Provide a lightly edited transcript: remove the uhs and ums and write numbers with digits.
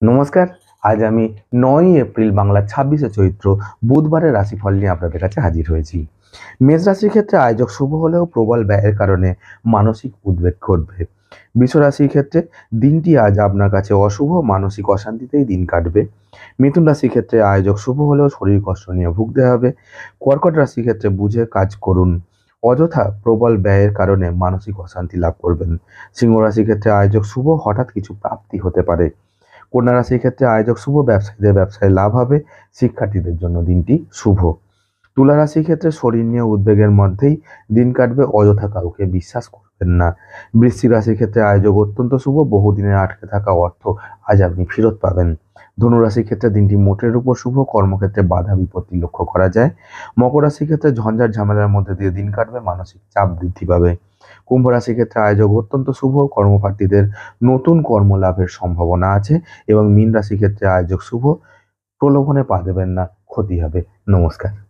নমস্কার। আজ আমি ৯ই এপ্রিল বাংলা ২৬শে চৈত্র বুধবারের রাশিফল নিয়ে আপনাদের কাছে হাজির হয়েছি। মেষ রাশির ক্ষেত্রে আয়োজক শুভ হলেও প্রবল ব্যয়ের কারণে মানসিক উদ্বেগ ঘটবে। বৃষ রাশির ক্ষেত্রে দিনটি আজ আপনার কাছে অশুভ, মানসিক অশান্তিতেই দিন কাটবে। মিথুন রাশির ক্ষেত্রে আয়োজক শুভ হলেও শরীর কষ্ট নিয়ে ভুগতে হবে। কর্কট রাশির ক্ষেত্রে বুঝে কাজ করুন, অযথা প্রবল ব্যয়ের কারণে মানসিক অশান্তি লাভ করবেন। সিংহ রাশির ক্ষেত্রে আয়োজক শুভ, হঠাৎ কিছু প্রাপ্তি হতে পারে। কন্যা রাশির ক্ষেত্রে আয়োজক শুভ, ব্যবসায়ীদের ব্যবসায় লাভ হবে। শিক্ষার্থীদের জন্য দিনটি শুভ। তুলা রাশির ক্ষেত্রে শরীর নিয়ে উদ্বেগের মধ্যেই দিন কাটবে, অযথা কাউকে বিশ্বাস করবেন না। বৃশ্চিক রাশির ক্ষেত্রে আয়োজক অত্যন্ত শুভ, বহুদিনের আটকে থাকা অর্থ আজ আপনি ফেরত পাবেন। ধনু রাশির ক্ষেত্রে দিনটি মোটের উপর শুভ, কর্মক্ষেত্রে বাধা বিপত্তি লক্ষ্য করা যায়। মকর রাশির ক্ষেত্রে ঝঞ্ঝাট ঝামেলার মধ্যে দিয়ে দিন কাটবে, মানসিক চাপ বৃদ্ধি পাবে। কুম্ভ রাশির ক্ষেত্রে আয়োজক অত্যন্ত শুভ, কর্মপ্রার্থীদের নতুন কর্মলাভের সম্ভাবনা আছে। এবং মীন রাশির ক্ষেত্রে আয়োজক শুভ, প্রলোভনে পা দেবেন না, ক্ষতি হবে। নমস্কার।